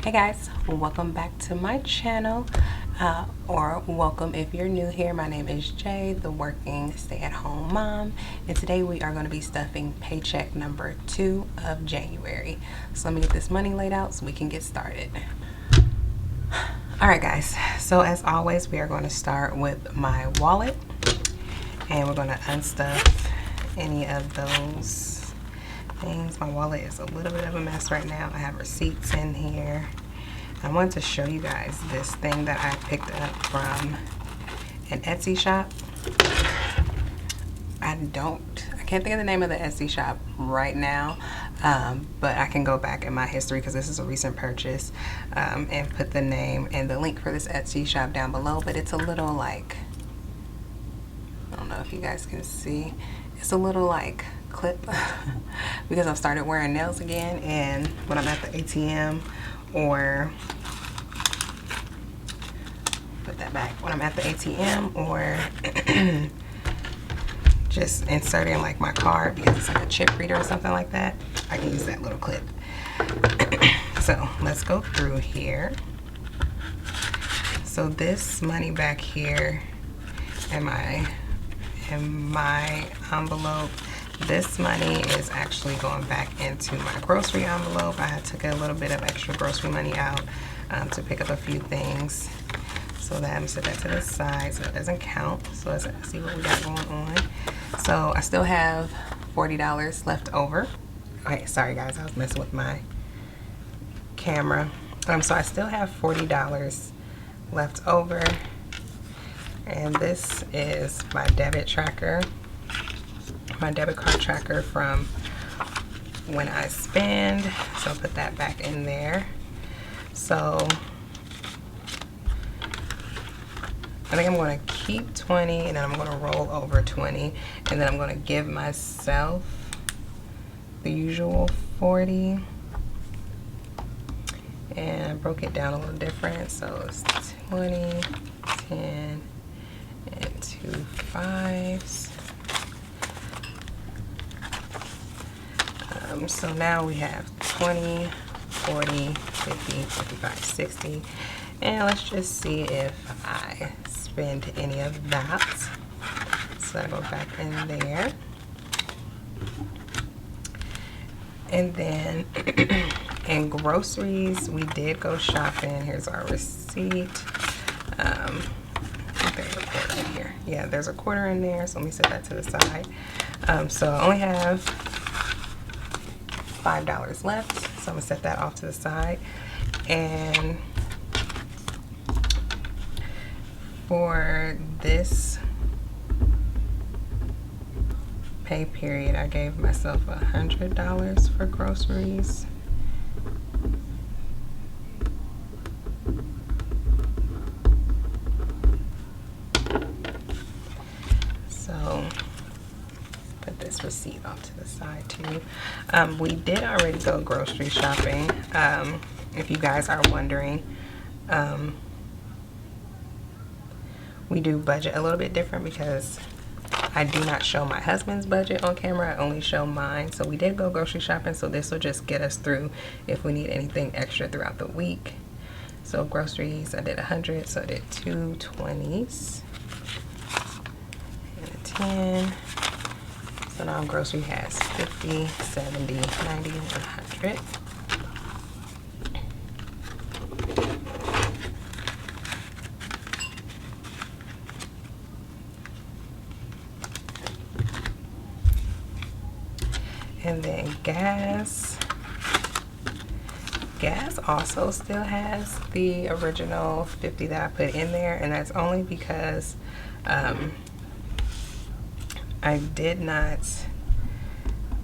Hey guys, welcome back to my channel, or welcome if you're new here. My name is Jay, the working stay-at-home mom, and today we are going to be stuffing paycheck number 2 of January. So let me get this money laid out so we can get started. Alright guys, so as always we are going to start with my wallet, and we're going to unstuff any of those things. My wallet is a little bit of a mess right now. I have receipts in here. I wanted to show you guys this thing that I picked up from an Etsy shop. I can't think of the name of the Etsy shop right now, but I can go back in my history because this is a recent purchase, and put the name and the link for this Etsy shop down below. But it's a little like, I don't know if you guys can see, it's a little like clip because I've started wearing nails again, and when I'm at the ATM, or put that back, when I'm at the ATM or just inserting like my card because it's like a chip reader or something like that, I can use that little clip. So let's go through here. So this money back here in my envelope, this money is actually going back into my grocery envelope. I took a little bit of extra grocery money out to pick up a few things. So that I'm gonna set that to the side so it doesn't count. So let's see what we got going on. So I still have $40 left over. Okay, sorry guys, I was messing with my camera. So I still have $40 left over. And this is my debit tracker. My debit card tracker from when I spend, so I'll put that back in there. So I think I'm going to keep 20, and then I'm going to roll over 20, and then I'm going to give myself the usual 40. And I broke it down a little different, so it's 20, 10, and 2 5s. So now we have 20, 40, 50, 55, 60. And let's just see if I spend any of that. So I go back in there. And then in groceries, we did go shopping. Here's our receipt. I think there's a quarter in here. Yeah, there's a quarter in there. So let me set that to the side. So I only have $5 left, so I'm gonna set that off to the side. And for this pay period, I gave myself $100 for groceries. So put this receipt off to the side too. We did already go grocery shopping. If you guys are wondering, we do budget a little bit different because I do not show my husband's budget on camera. I only show mine. So we did go grocery shopping, so this will just get us through if we need anything extra throughout the week. So groceries, I did 100, so I did 2 20s and a 10. So now grocery has 50, 70, 90, 100. And then gas. Gas also still has the original 50 that I put in there, and that's only because I did not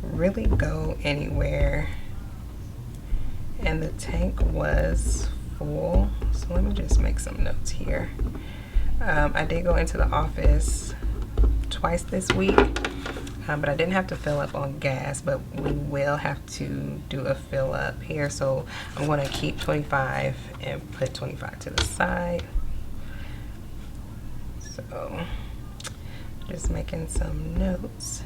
really go anywhere and the tank was full. So let me just make some notes here. I did go into the office twice this week, but I didn't have to fill up on gas, but we will have to do a fill up here. So I'm going to keep 25 and put 25 to the side. So just making some notes.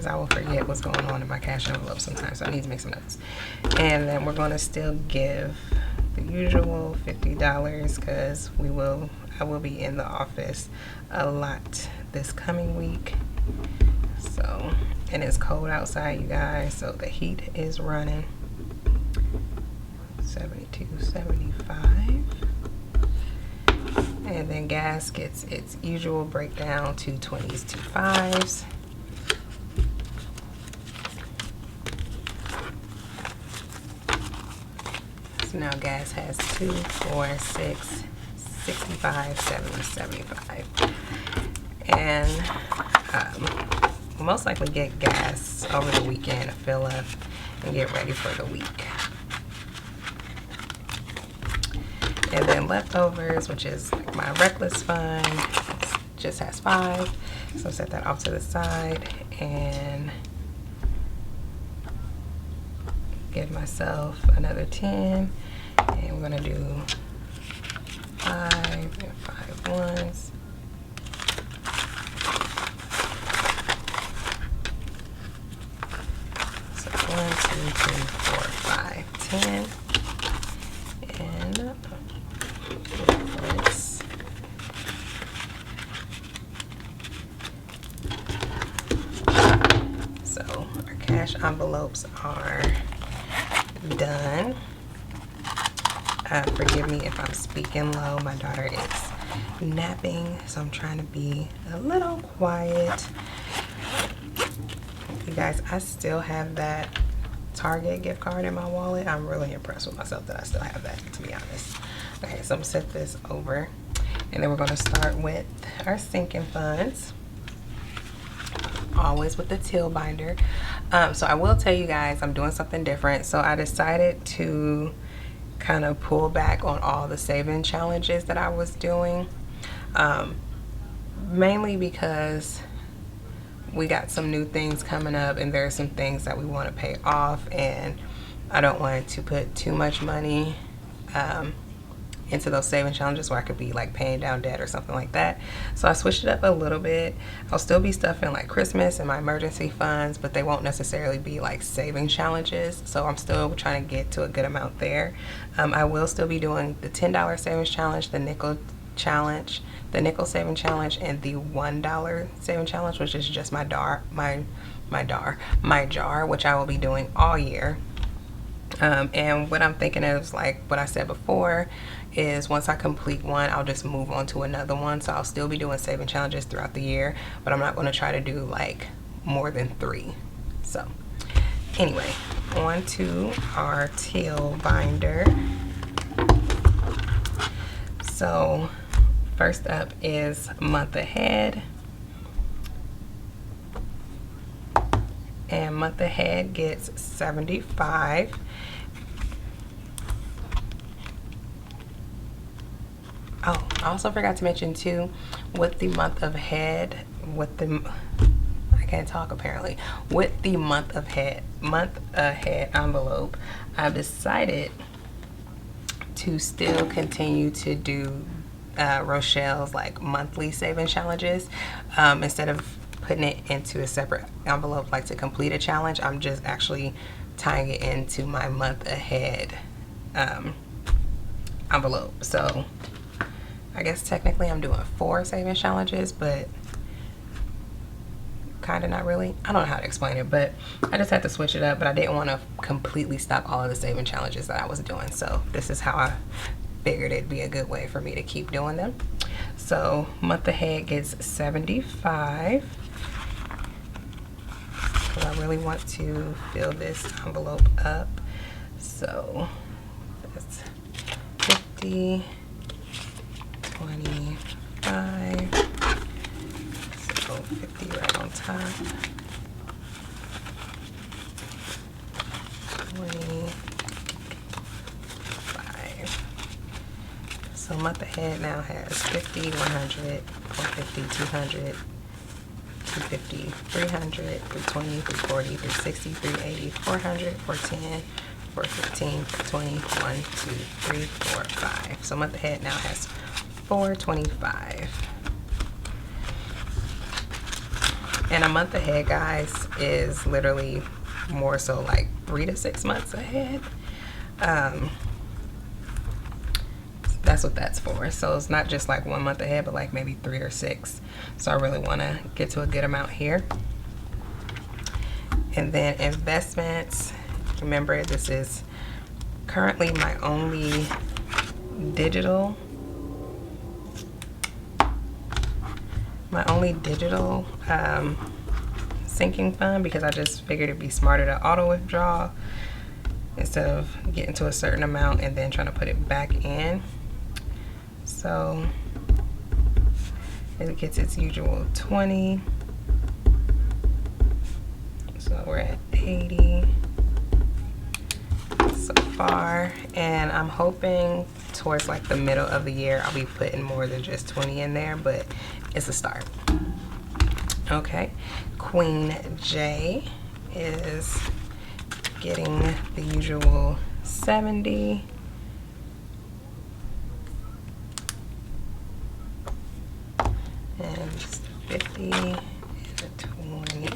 because I will forget what's going on in my cash envelope sometimes, so I need to make some notes. And then we're going to still give the usual $50 because I will be in the office a lot this coming week. So, and it's cold outside, you guys, so the heat is running. 72, 75. And then gas gets its usual breakdown, 220s, 25s. So now gas has 2, 4, 6, 65, 70, 75. And we'll most likely get gas over the weekend to fill up and get ready for the week. And then leftovers, which is like my reckless fund, just has 5. So set that off to the side and give myself another 10. And we're gonna do 5 and 5 ones. So 1, 2, 3, 4, 5, 10. And let's so our cash envelopes are done. Forgive me if I'm speaking low. My daughter is napping, so I'm trying to be a little quiet. You guys, I still have that Target gift card in my wallet. I'm really impressed with myself that I still have that, to be honest. Okay, so I'm gonna set this over, and then we're gonna start with our sinking funds. Always with the teal binder. So I will tell you guys, I'm doing something different. So I decided to kind of pull back on all the saving challenges that I was doing, mainly because we got some new things coming up, and there are some things that we want to pay off, and I don't want to put too much money into those saving challenges where I could be like paying down debt or something like that. So I switched it up a little bit. I'll still be stuffing like Christmas and my emergency funds, but they won't necessarily be like saving challenges. So I'm still trying to get to a good amount there. I will still be doing the $10 savings challenge, the nickel challenge, the nickel saving challenge, and the $1 saving challenge, which is just my jar, which I will be doing all year. And what I'm thinking is, like what I said before, is once I complete one, I'll just move on to another one. So I'll still be doing saving challenges throughout the year, but I'm not going to try to do like more than 3. So anyway, on to our teal binder. So first up is month ahead. And month ahead gets 75. Oh, I also forgot to mention too, with the month ahead, I can't talk apparently, with the month ahead envelope, I've decided to still continue to do Rochelle's like monthly saving challenges. Instead of putting it into a separate envelope like to complete a challenge, I'm just actually tying it into my month ahead envelope. So I guess technically I'm doing 4 saving challenges, but kind of not really. I don't know how to explain it, but I just had to switch it up, but I didn't want to completely stop all of the saving challenges that I was doing. So this is how I figured it'd be a good way for me to keep doing them. So month ahead gets 75. So I really want to fill this envelope up. So that's 50, 25, so 50 right on top, 25. So month ahead now has 50, 100, 450, 200, 250, 300, 320, 340, 360, 380, 400, 410, 415, 420, 1, 2, 3, 4, 5. So month ahead now has 425. And a month ahead, guys, is literally more so like 3 to 6 months ahead. That's what that's for. So it's not just like 1 month ahead, but like maybe 3 or 6. So I really want to get to a good amount here. And then investments. Remember, this is currently my only digital sinking fund, because I just figured it'd be smarter to auto withdraw instead of getting to a certain amount and then trying to put it back in. So it gets its usual 20. So we're at 80 so far, and I'm hoping towards like the middle of the year I'll be putting more than just 20 in there, but it's a start. Okay, Queen J is getting the usual 70. And 50 and a 20.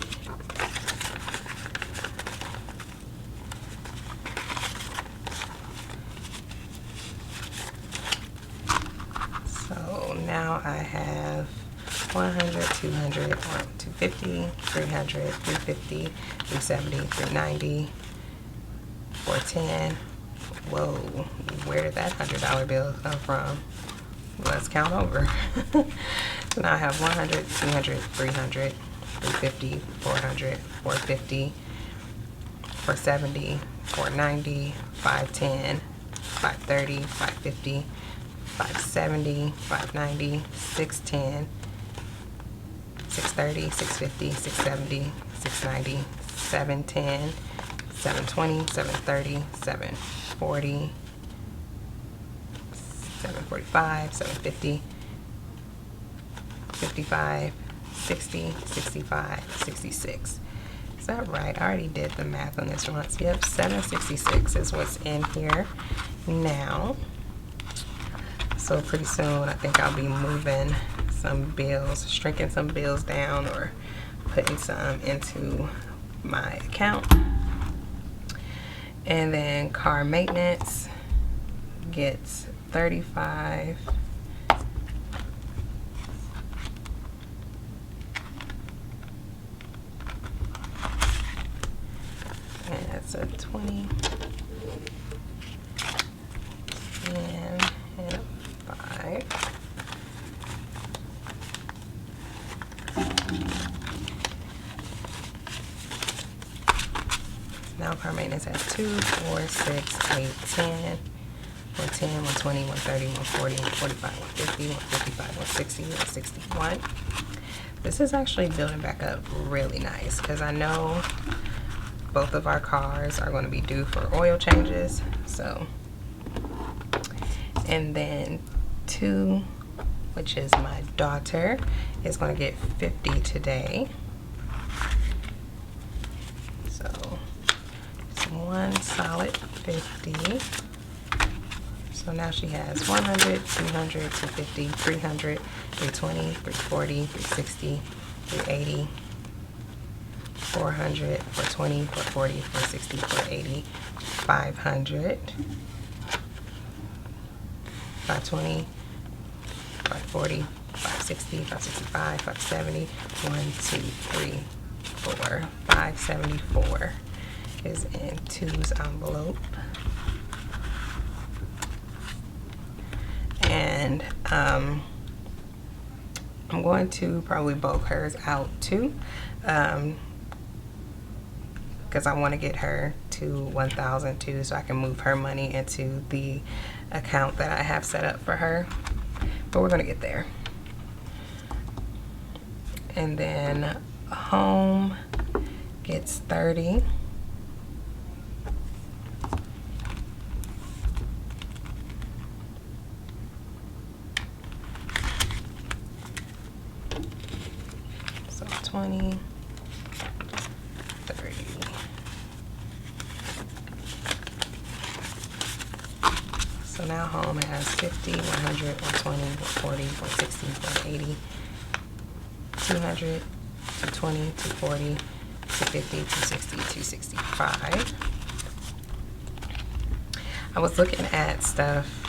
So now I have 100, 200, 250, 300, 350, 370, 390, 410. Whoa, where did that $100 bill come from? Let's count over. So now I have 100, 200, 300, 350, 400, 450, 470, 490, 510, 530, 550, 570, 590, 610, 630, 650, 670, 690, 710, 720, 730, 740, 745, 750, 55, 60, 65, 66. Is that right? I already did the math on this once. Yep, 766 is what's in here now. So pretty soon I think I'll be moving some bills, shrinking some bills down, or putting some into my account. And then car maintenance gets 35. And that's a 20. And a 5. Now car maintenance has 2, 4, 6, 8, 10. 110, 120, 130, 140, 145, 150, 155, 160, 161. This is actually building back up really nice, because I know both of our cars are going to be due for oil changes. So, and then 2, which is my daughter, is going to get 50 today. So it's one solid 50. So now she has 100, 200, 250, 300, 320, 340, 360, 380, 400, 420, 440, 460, 480, 500, 520, 540, 560, 565, 570, 1, 2, 3, 4, 574 is in 2's envelope. And I'm going to probably bulk hers out too, because I want to get her to 1,000 too, so I can move her money into the account that I have set up for her. But we're going to get there. And then home gets 30. So 20, 30. So now home has 50, 100, 120, 140, 160, 180, 200, 220, 240, 250, 260, 265. I was looking at stuff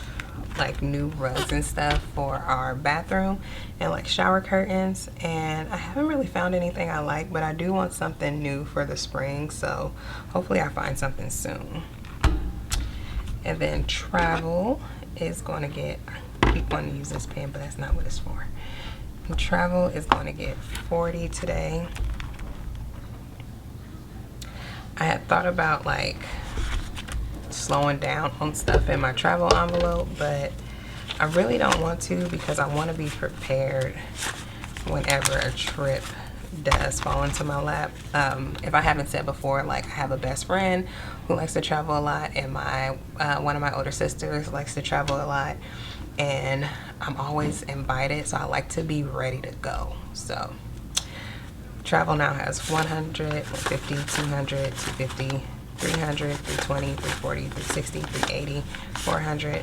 like new rugs and stuff for our bathroom and like shower curtains, and I haven't really found anything I like, but I do want something new for the spring, so hopefully I find something soon. And then travel is going to get, I keep wanting to use this pen, but that's not what it's for. And travel is going to get 40 today. I had thought about like slowing down on stuff in my travel envelope, but I really don't want to, because I want to be prepared whenever a trip does fall into my lap. If I haven't said before, like I have a best friend who likes to travel a lot, and my one of my older sisters likes to travel a lot, and I'm always invited, so I like to be ready to go. So travel now has 100, 150, 200, 250, 300, 320, 340, 360, 380, 400,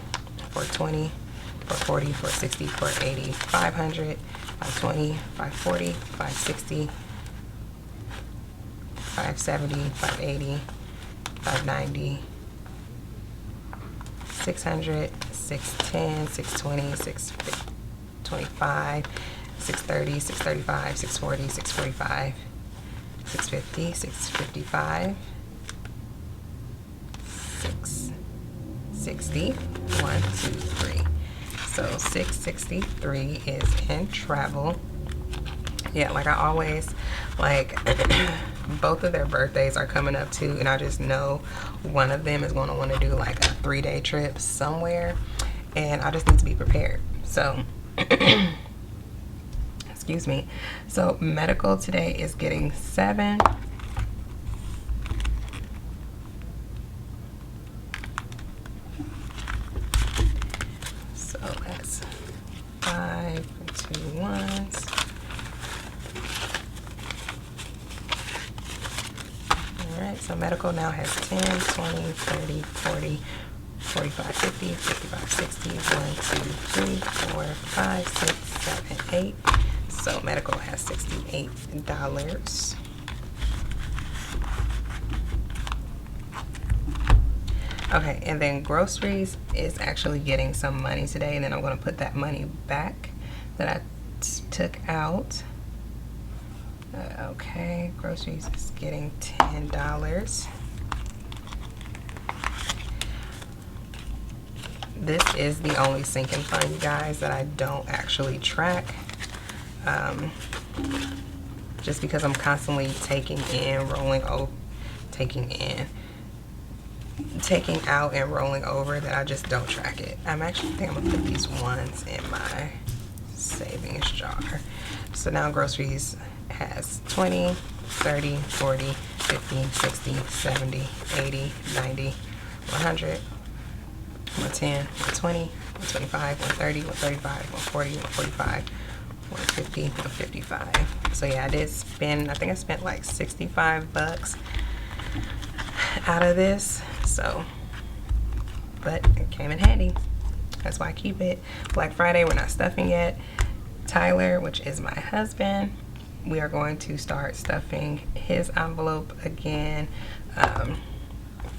420, 440, 460, 480, 500, 520, 540, 560, 570, 580, 590, 600, 610, 620, 625, 630, 635, 640, 645, 650, 655, 660, 1, 2, 3. So 663 is in travel. Yeah, like I always, like both of their birthdays are coming up too, and I just know one of them is going to want to do like a 3-day trip somewhere, and I just need to be prepared. So excuse me. So medical today is getting 7. So that's 5 and 2 ones. All right, so medical now has 10, 20, 30, 40, 45, 50, 55, 60, 1, 2, 3, 4, 5, 6, 7, 8. So medical has $68. Okay, and then groceries is actually getting some money today, and then I'm going to put that money back that I took out. Okay, groceries is getting $10. This is the only sinking fund, you guys, that I don't actually track. Just because I'm constantly taking out and rolling over, that I just don't track it. I think I'm gonna put these ones in my savings jar. So now groceries has 20, 30, 40, 50, 60, 70, 80, 90, 100, 110, 120, 125, 130, 135, 140, 145, 150, 155. So yeah, I did spend, I think I spent like 65 bucks out of this. So, but it came in handy. That's why I keep it. Black Friday, we're not stuffing yet. Tyler, which is my husband, we are going to start stuffing his envelope again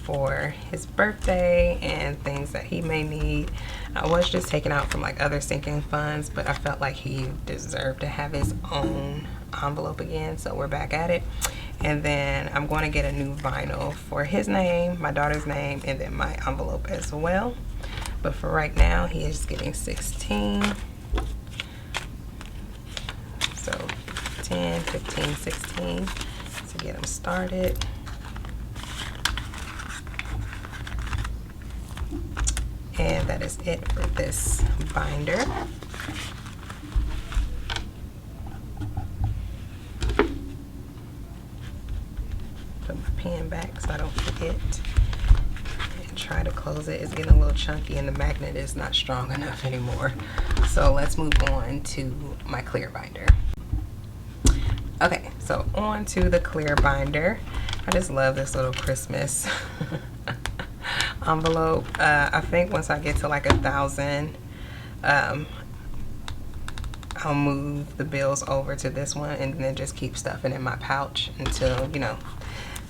for his birthday and things that he may need. I was just taken out from like other sinking funds, but I felt like he deserved to have his own envelope again, so we're back at it. And then I'm going to get a new vinyl for his name, my daughter's name, and then my envelope as well. But for right now, he is getting 16. So 10, 15, 16 to get him started. And that is it for this binder. Put my pen back so I don't forget. And try to close it. It's getting a little chunky and the magnet is not strong enough anymore. So let's move on to my clear binder. Okay, so on to the clear binder. I just love this little Christmas envelope. I think once I get to like 1,000, I I'll move the bills over to this one and then just keep stuffing in my pouch until, you know,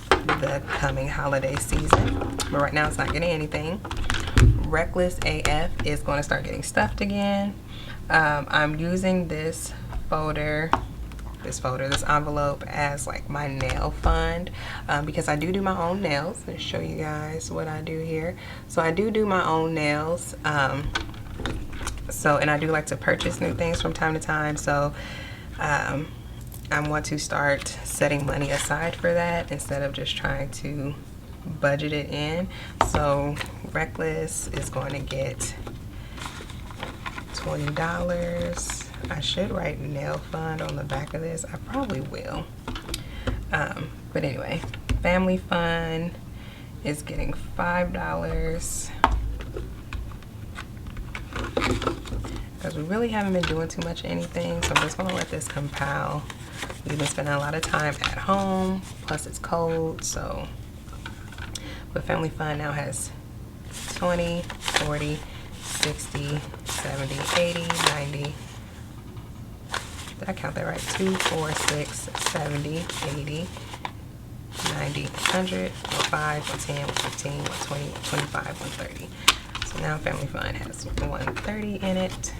the coming holiday season. But right now it's not getting anything. Reckless AF is going to start getting stuffed again. I'm using this envelope as like my nail fund, because I do my own nails. Let's show you guys what I do here. So I do my own nails, and I do like to purchase new things from time to time, so I want to start setting money aside for that instead of just trying to budget it in. So Reckless is going to get $20. I should write nail fund on the back of this. I probably will. But anyway, Family Fun is getting $5 because we really haven't been doing too much anything, so I'm just gonna let this compile. We've been spending a lot of time at home, plus it's cold, so. But Family Fun now has 20, 40, 60, 70, 80, 90. Did I count that right? 2, 4, 6, 70, 80, 90, 100, 105, 110, 115, 120, 125, 130. So now Family Fun has 130 in it.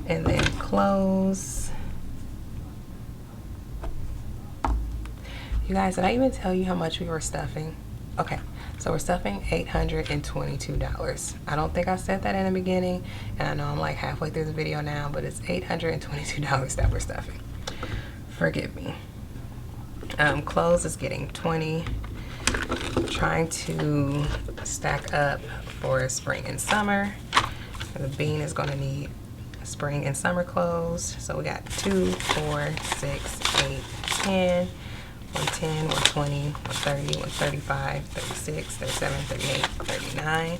And then clothes. You guys, did I even tell you how much we were stuffing? Okay, so we're stuffing $822. I don't think I said that in the beginning, and I know I'm like halfway through the video now, but it's $822 that we're stuffing. Forgive me. Clothes is getting 20. Trying to stack up for spring and summer. The bean is going to need spring and summer clothes. So we got 2, 4, 6, 8, 10, 110, 120, 130, 135, 36, 37, 38, 39.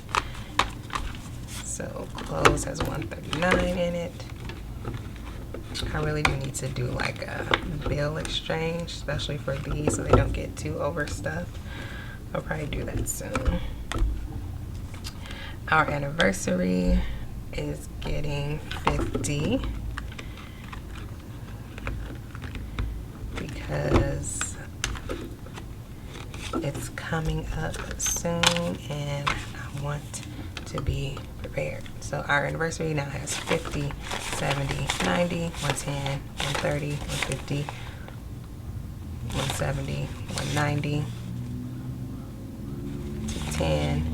So clothes has 139 in it. I really do need to do like a bill exchange, especially for these so they don't get too overstuffed. I'll probably do that soon. Our anniversary is getting 50 because it's coming up soon and I want to be prepared. So our anniversary now has 50, 70, 90, 110, 130, 150, 170, 190, 210,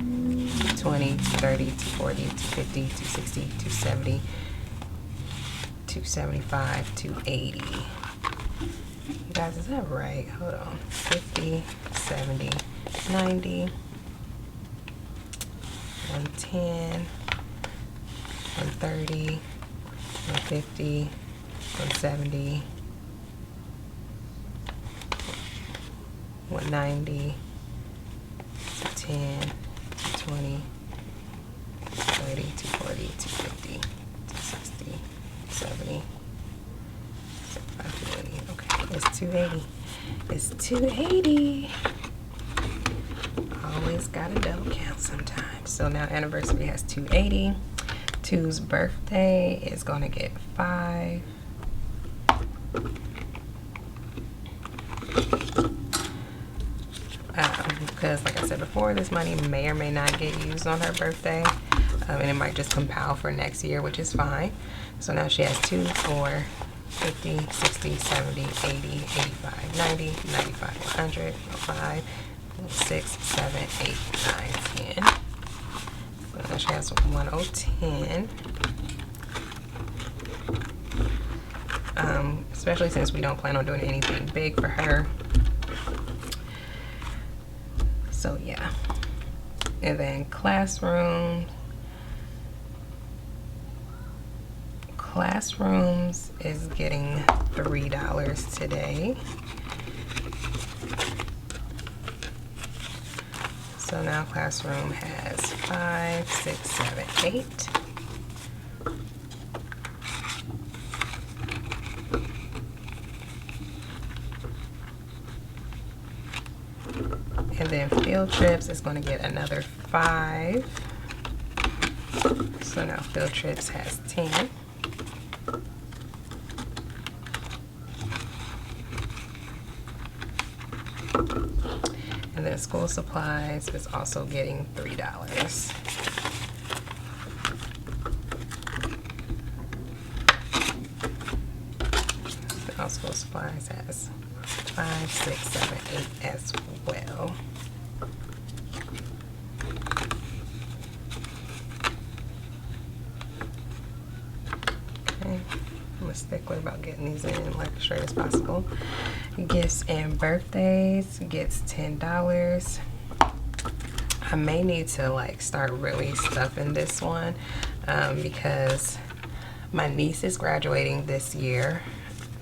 220, 230, 240, 250, 260, 270, 275, 280. You guys, is that right? Hold on. 50, 70, 90, 110, 130, 150, 170, 190, 210, 220, 230, 240, 250, 260, 270, 75, 280. Okay, it's 280. It's 280. Always gotta double count sometimes. So now anniversary has 280. Two's birthday is gonna get 5. Because like I said before, this money may or may not get used on her birthday, and it might just compile for next year, which is fine. So now she has 2, 4, 50, 60, 70, 80, 85, 90, 95, 100, 105, 6, 7, 8, 9, 10. So now she has 1010. Especially since we don't plan on doing anything big for her. So yeah. And then classrooms is getting $3 today. So now classroom has 5, 6, 7, 8. And then field field trips is going to get another 5. So now field trips has 10. And then school supplies is also getting $3. Now school supplies has 5, 6, 7, 8 as well. Okay, I'm a stickler about getting these in like straight as possible. Gifts and birthdays gets $10. I may need to like start really stuffing this one because my niece is graduating this year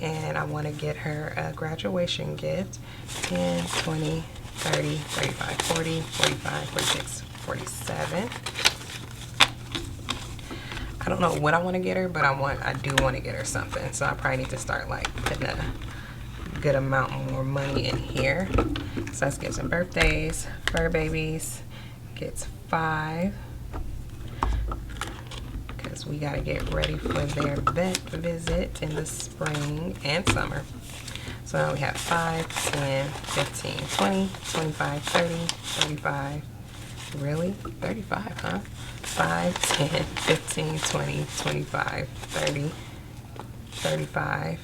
and I want to get her a graduation gift. 10, 20, 30, 35, 40, 45, 46, 47. I don't know what I want to get her, but I do want to get her something. So I probably need to start like putting a good amount more money in here. So let's get some birthdays. Fur babies gets 5 because we got to get ready for their vet visit in the spring and summer. So now we have 5, 10, 15, 20, 25, 30, 35. Really? 35, huh? 5, 10, 15, 20, 25, 30, 35.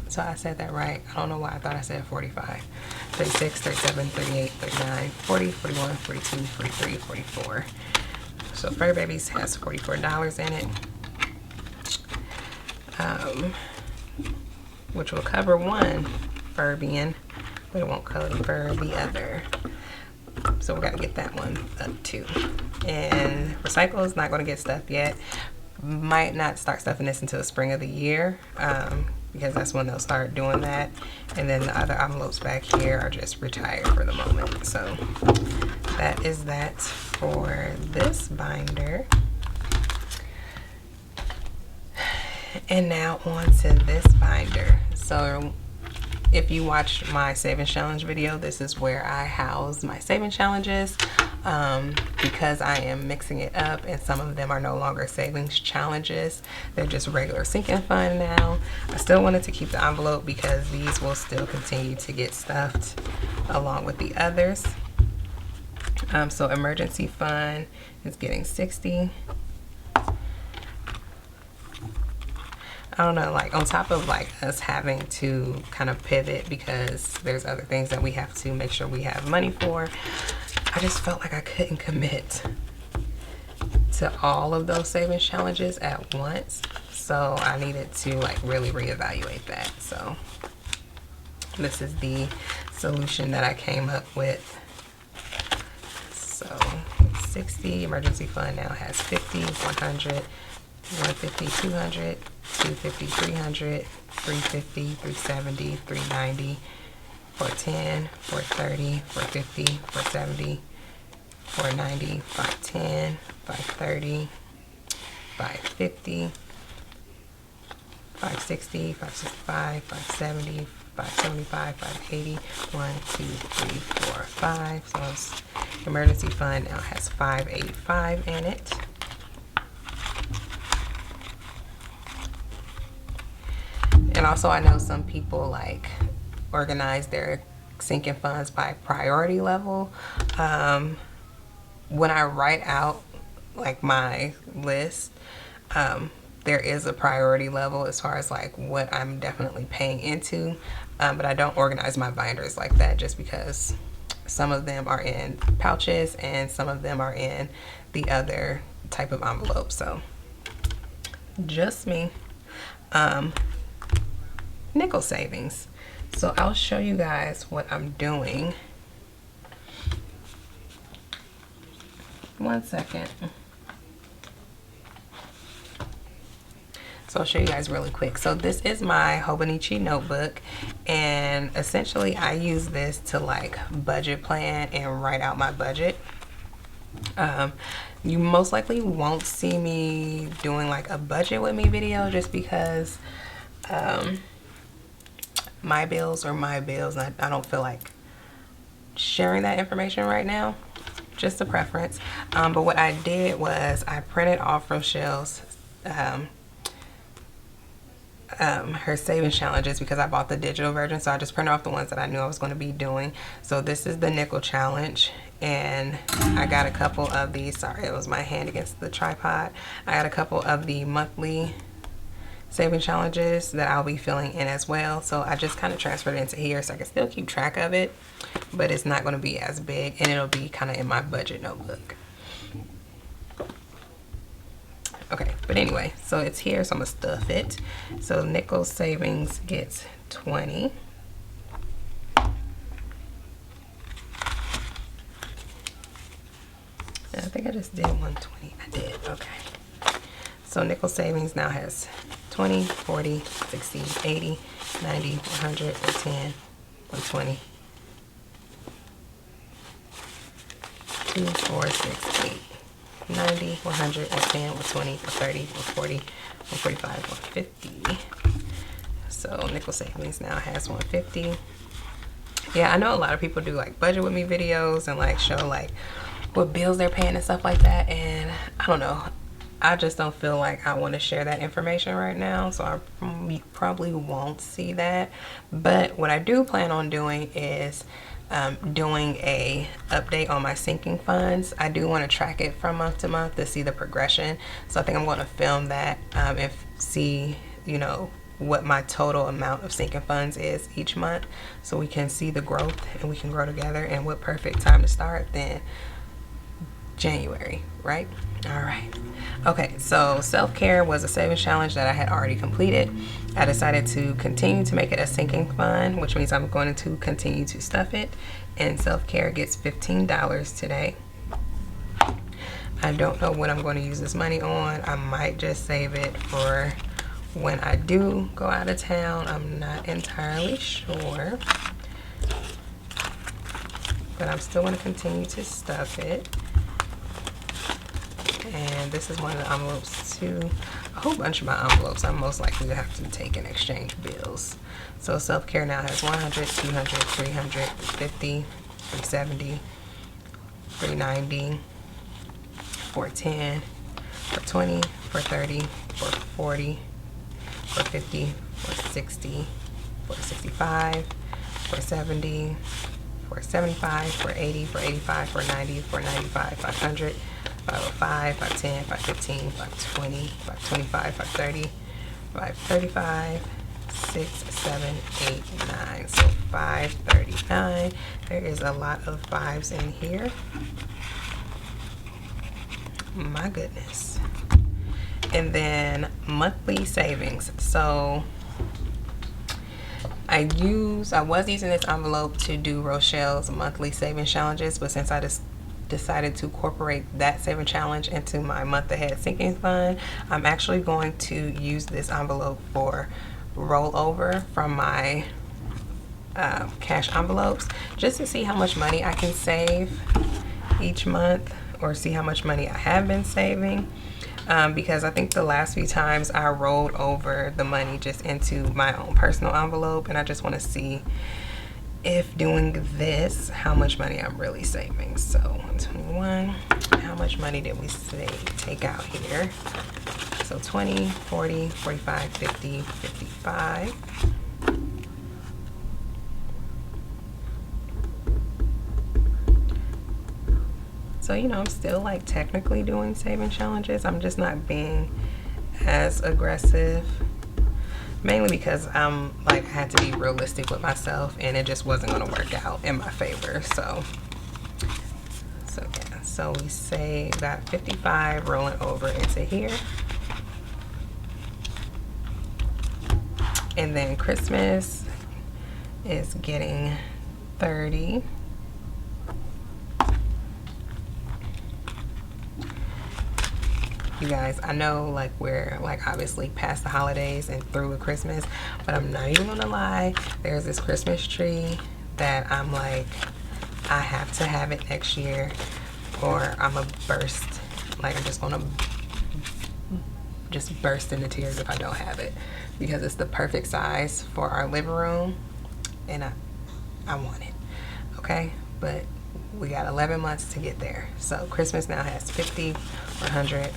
So I said that right. I don't know why I thought I said 45. 36, 37, 38, 39, 40, 41, 42, 43, 44. So Fur Babies has $44 in it. Which will cover one fur bin, but it won't cover the other. So we got to get that one up too. And recycle is not going to get stuffed yet. Might not start stuffing this until the spring of the year because that's when they'll start doing that. And then the other envelopes back here are just retired for the moment. So that is that for this binder. And now on to this binder. So if you watched my savings challenge video, this is where I house my savings challenges because I am mixing it up and some of them are no longer savings challenges. They're just regular sinking fund now. I still wanted to keep the envelope because these will still continue to get stuffed along with the others. So emergency fund is getting 60. I don't know, like on top of like us having to kind of pivot because there's other things that we have to make sure we have money for, I just felt like I couldn't commit to all of those savings challenges at once. So I needed to like really reevaluate that. So this is the solution that I came up with. So 60, emergency fund now has 50, 100, 150, 200, 250, 300, 350, 370, 390, 410, 430, 450, 470, 490, 510, 530, 550, 560, 565, 570, 575, 580, 1, 2, 3, 4, 5. So this emergency fund now has 585 in it. And also I know some people like organize their sinking funds by priority level. When I write out like my list, there is a priority level as far as like what I'm definitely paying into, but I don't organize my binders like that just because some of them are in pouches and some of them are in the other type of envelope. So just me. Nickel savings. So I'll show you guys what I'm doing. One second. So I'll show you guys really quick. So this is my hobonichi notebook, and essentially I use this to like budget plan and write out my budget. You most likely won't see me doing like a budget with me video just because my bills are my bills. I don't feel like sharing that information right now, just a preference. But what I did was I printed off Rochelle's her savings challenges because I bought the digital version, so I just printed off the ones that I knew I was going to be doing. So this is the nickel challenge, and I got a couple of these. Sorry, it was my hand against the tripod. I got a couple of the monthly saving challenges that I'll be filling in as well. So I just kind of transferred it into here so I can still keep track of it, but it's not going to be as big, and it'll be kind of in my budget notebook. Okay, but anyway, so it's here, so I'm gonna stuff it. So nickel savings gets 20. I think I just did 120. I did, okay. So nickel savings now has 20, 40, 60, 80, 90, 100, 110, 120, 2, 4, 6, 8. 90, 100, 110, 120, 130, 140, 145, 150. So nickel savings now has 150. Yeah, I know a lot of people do like budget with me videos and like show like what bills they're paying and stuff like that, and I don't know, I just don't feel like I want to share that information right now, so I probably won't see that. But what I do plan on doing is doing a update on my sinking funds. I do want to track it from month to month to see the progression, so I think I'm going to film that and see, you know, what my total amount of sinking funds is each month, so we can see the growth and we can grow together. And what perfect time to start than January, right? All right. Okay, so self-care was a savings challenge that I had already completed. I decided to continue to make it a sinking fund, which means I'm going to continue to stuff it, and self-care gets $15 today. I don't know what I'm going to use this money on. I might just save it for when I do go out of town. I'm not entirely sure, but I'm still going to continue to stuff it. And this is one of the envelopes too. A whole bunch of my envelopes I'm most likely to have to take and exchange bills. So self-care now has 100, 200, 300, 50, 370, 390, 410, 420, 430, 440, 450, 460, 465, 470, 475, 480, 485, 490, 495, 500, 505, 510, 515, 520, 525, 530, 535, 6, 7, 8, 9. So 539. There is a lot of fives in here. My goodness. And then monthly savings. So I was using this envelope to do Rochelle's monthly savings challenges, but since I just decided to incorporate that saving challenge into my month ahead sinking fund, I'm actually going to use this envelope for rollover from my cash envelopes, just to see how much money I can save each month, or see how much money I have been saving, because I think the last few times I rolled over the money just into my own personal envelope, and I just want to see if doing this, how much money I'm really saving. So 121, how much money did we take out here? So 20, 40, 45, 50, 55. So, you know, I'm still like technically doing saving challenges. I'm just not being as aggressive, mainly because I had to be realistic with myself, and it just wasn't going to work out in my favor. So yeah, so we say that 55 rolling over into here. And then Christmas is getting 30. You guys, I know like we're like obviously past the holidays and through with Christmas, but I'm not even gonna lie, there's this Christmas tree that I'm like, I have to have it next year or I'm gonna burst. Like, I'm just gonna just burst into tears if I don't have it, because it's the perfect size for our living room and I want it. Okay, but we got 11 months to get there. So Christmas now has 50, 100,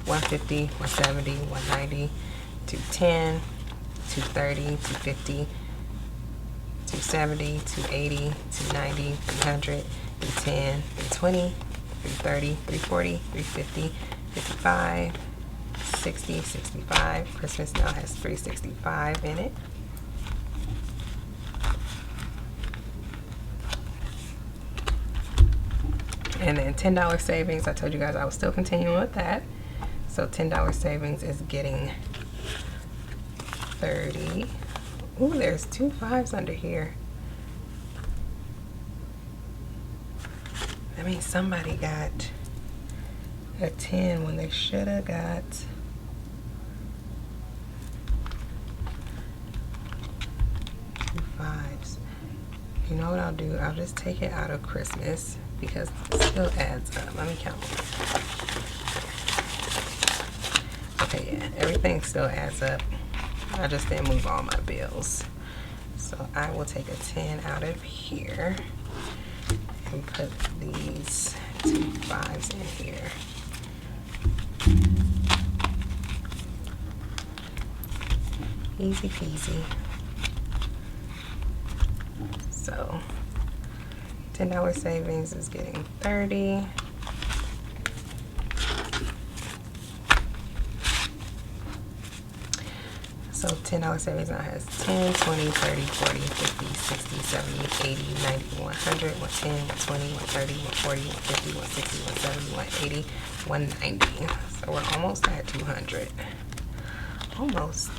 150, 170, 190, 210, 230, 250, 270, 280, 290, 300, 310, 320, 330, 340, 350, 55, 60, 65. Christmas now has 365 in it. And then $10 savings, I told you guys I was still continuing with that. So $10 savings is getting 30. Ooh, there's 2 5s under here. I mean, somebody got a 10 when they should have got two 5s. You know what I'll do? I'll just take it out of Christmas because it still adds up. Let me count. Okay, yeah, everything still adds up. I just didn't move all my bills. So I will take a 10 out of here and put these 2 5s in here. Easy peasy. So $10 savings is getting 30. So $10 savings now has 10, 20, 30, 40, 50, 60, 70, 80, 90, 100, 110, 120, 130, 140, 150, 160, 170, 180, 190. So we're almost at 200. Almost.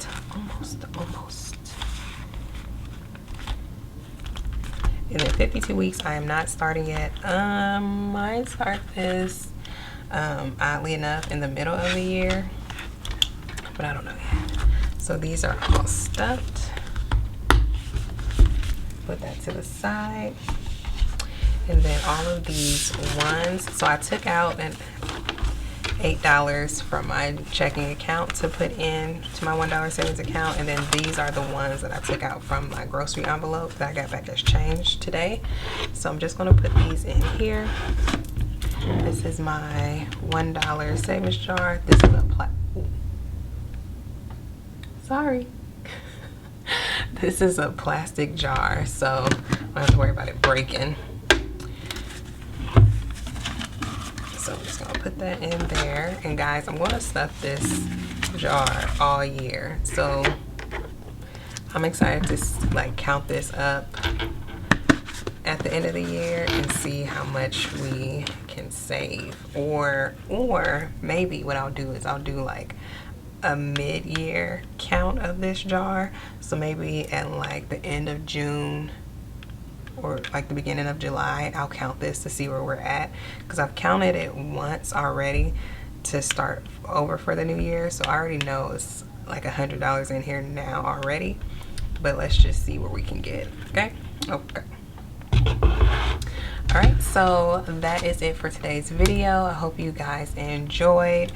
And then 52 weeks, I am not starting yet. Might start this, oddly enough, in the middle of the year, but I don't know yet. So these are all stuffed. Put that to the side. And then all of these ones, so I took out an $8 from my checking account to put in to my $1 savings account, and then these are the ones that I took out from my grocery envelope that I got back as change today. So I'm just going to put these in here. This is my $1 savings jar. This is a sorry. This is a plastic jar, so I don't have to worry about it breaking. So I'm just gonna put that in there. And guys, I'm gonna stuff this jar all year. So I'm excited to like count this up at the end of the year and see how much we can save. Or maybe what I'll do is I'll do like a mid-year count of this jar. So maybe at like the end of June or like the beginning of July, I'll count this to see where we're at, because I've counted it once already to start over for the new year. So I already know it's like $100 in here now already, but let's just see where we can get. Okay. All right, so that is it for today's video. I hope you guys enjoyed.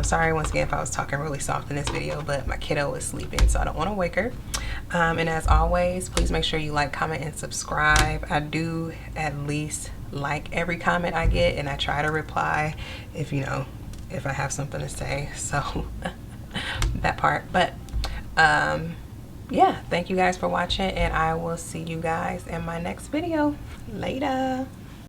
Sorry once again if I was talking really soft in this video, but my kiddo is sleeping, so I don't want to wake her. And as always, please make sure you like, comment, and subscribe. I do at least like every comment I get, and I try to reply if if I have something to say. So that part. But yeah, thank you guys for watching, and I will see you guys in my next video. Later.